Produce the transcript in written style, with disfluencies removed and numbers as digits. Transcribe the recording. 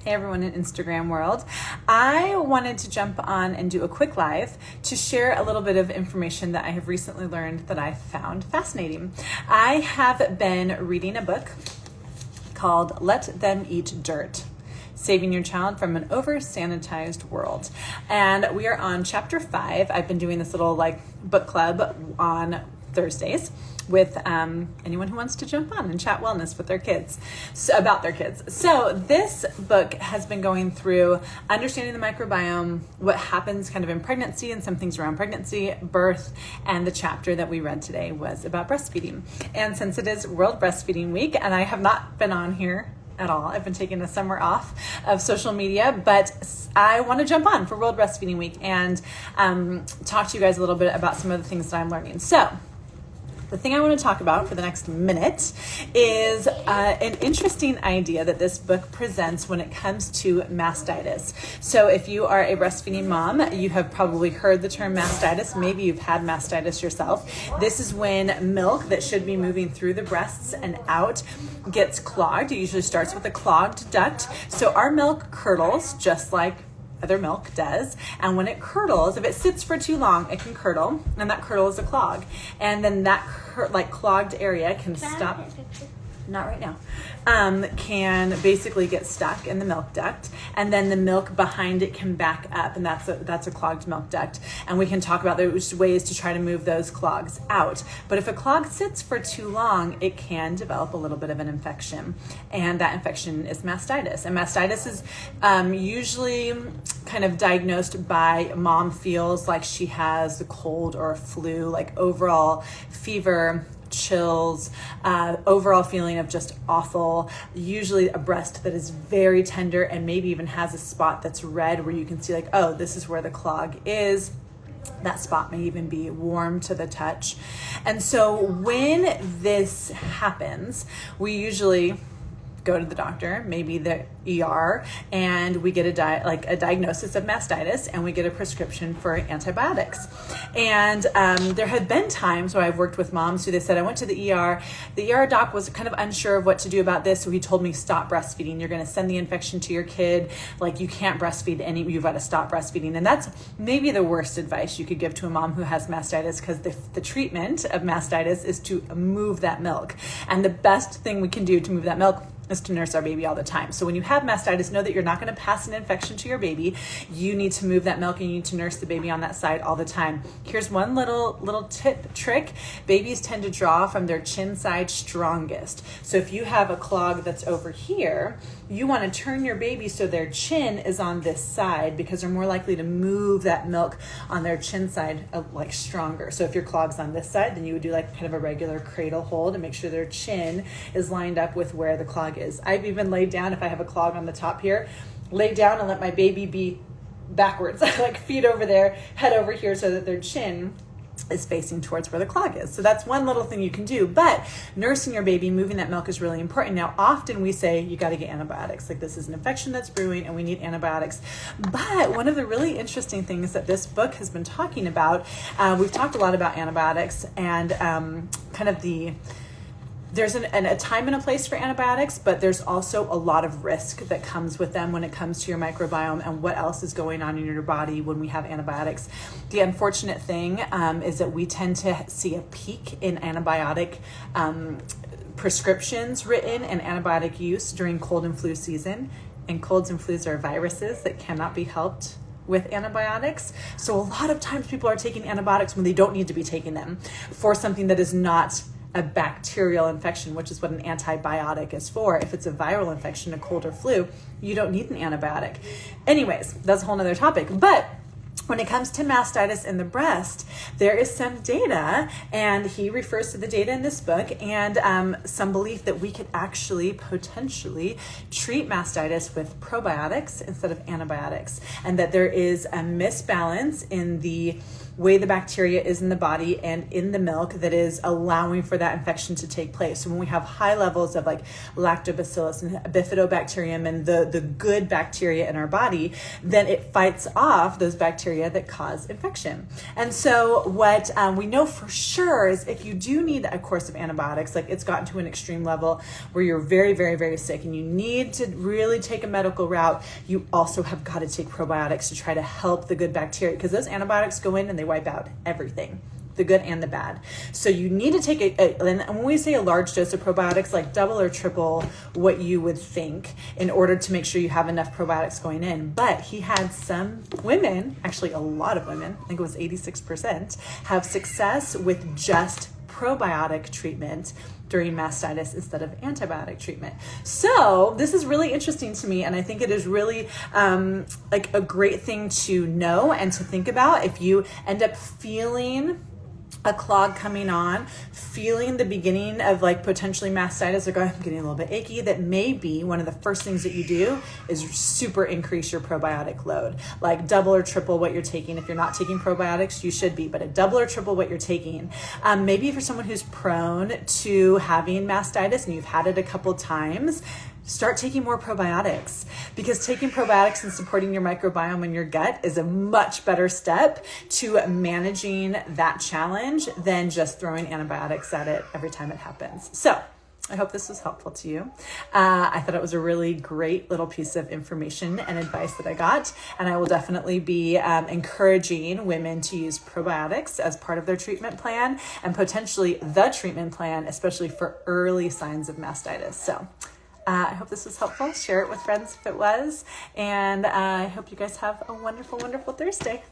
Hey everyone in Instagram world. I wanted to jump on and do a quick live to share a little bit of information that I have recently learned that I found fascinating. I have been reading a book called Let Them Eat Dirt: Saving Your Child from an Over-Sanitized World. And we are on chapter 5. I've been doing this little book club on Thursdays with anyone who wants to jump on and chat wellness with their kids, about their kids. So this book has been going through understanding the microbiome, what happens kind of in pregnancy and some things around pregnancy, birth, and the chapter that we read today was about breastfeeding. And since it is World Breastfeeding Week, and I have not been on here at all, I've been taking the summer off of social media, but I want to jump on for World Breastfeeding Week and talk to you guys a little bit about some of the things that I'm learning. So the thing I want to talk about for the next minute is an interesting idea that this book presents when it comes to mastitis. So if you are a breastfeeding mom, you have probably heard the term mastitis. Maybe you've had mastitis yourself. This is when milk that should be moving through the breasts and out gets clogged. It usually starts with a clogged duct. So our milk curdles just like other milk does, and when it curdles, if it sits for too long, it can curdle, and that curdle is a clog, and then that clogged area can stop. Not right now. Can basically get stuck in the milk duct, and then the milk behind it can back up, and that's a clogged milk duct. And we can talk about those ways to try to move those clogs out. But if a clog sits for too long, it can develop a little bit of an infection, and that infection is mastitis. And mastitis is usually kind of diagnosed by mom feels like she has a cold or a flu, like overall fever, chills, overall feeling of just awful, usually a breast that is very tender and maybe even has a spot that's red where you can see oh, this is where the clog is. That spot may even be warm to the touch. And so when this happens, we usually go to the doctor, maybe the ER, and we get a diagnosis of mastitis, and we get a prescription for antibiotics. And there have been times where I've worked with moms who they said, I went to the ER. The ER doc was kind of unsure of what to do about this, so he told me, stop breastfeeding. You're going to send the infection to your kid. You can't breastfeed you've got to stop breastfeeding. And that's maybe the worst advice you could give to a mom who has mastitis, because the treatment of mastitis is to move that milk. And the best thing we can do to move that milk is to nurse our baby all the time. So when you have mastitis, know that you're not going to pass an infection to your baby. You need to move that milk, and you need to nurse the baby on that side all the time. Here's one little trick. Babies tend to draw from their chin side strongest. So if you have a clog that's over here, you want to turn your baby so their chin is on this side, because they're more likely to move that milk on their chin side stronger. So if your clog's on this side, then you would do kind of a regular cradle hold and make sure their chin is lined up with where the clog is. I've even laid down, if I have a clog on the top here, lay down and let my baby be backwards, feet over there, head over here, so that their chin is facing towards where the clog is. So that's one little thing you can do. But nursing your baby, moving that milk is really important. Now, often we say you got to get antibiotics. This is an infection that's brewing and we need antibiotics. But one of the really interesting things that this book has been talking about, we've talked a lot about antibiotics and there's a time and a place for antibiotics, but there's also a lot of risk that comes with them when it comes to your microbiome and what else is going on in your body when we have antibiotics. The unfortunate thing is that we tend to see a peak in antibiotic prescriptions written and antibiotic use during cold and flu season. And colds and flus are viruses that cannot be helped with antibiotics. So a lot of times people are taking antibiotics when they don't need to be taking them for something that is not a bacterial infection, which is what an antibiotic is for. If it's a viral infection, a cold or flu, you don't need an antibiotic. Anyways, that's a whole nother topic. But when it comes to mastitis in the breast, there is some data, and he refers to the data in this book, and some belief that we could actually potentially treat mastitis with probiotics instead of antibiotics, and that there is a misbalance in the way the bacteria is in the body and in the milk that is allowing for that infection to take place. So when we have high levels of like lactobacillus and bifidobacterium and the good bacteria in our body, then it fights off those bacteria that cause infection. And so what we know for sure is if you do need a course of antibiotics, like it's gotten to an extreme level where you're very, very, very sick and you need to really take a medical route, you also have got to take probiotics to try to help the good bacteria, because those antibiotics go in and they wipe out everything, the good and the bad. So you need to take and when we say a large dose of probiotics, like double or triple what you would think in order to make sure you have enough probiotics going in. But he had some women, actually a lot of women, I think it was 86%, have success with just probiotic treatment during mastitis instead of antibiotic treatment. So this is really interesting to me, and I think it is really like a great thing to know and to think about if you end up feeling a clog coming on, feeling the beginning of like potentially mastitis, or going, I'm getting a little bit achy, that may be one of the first things that you do is super increase your probiotic load, like double or triple what you're taking. If you're not taking probiotics, you should be, but a double or triple what you're taking. Maybe for someone who's prone to having mastitis and you've had it a couple times, start taking more probiotics, because taking probiotics and supporting your microbiome in your gut is a much better step to managing that challenge than just throwing antibiotics at it every time it happens. So I hope this was helpful to you. I thought it was a really great little piece of information and advice that I got, and I will definitely be encouraging women to use probiotics as part of their treatment plan, and potentially the treatment plan, especially for early signs of mastitis. So I hope this was helpful. Share it with friends if it was. And I hope you guys have a wonderful, wonderful Thursday.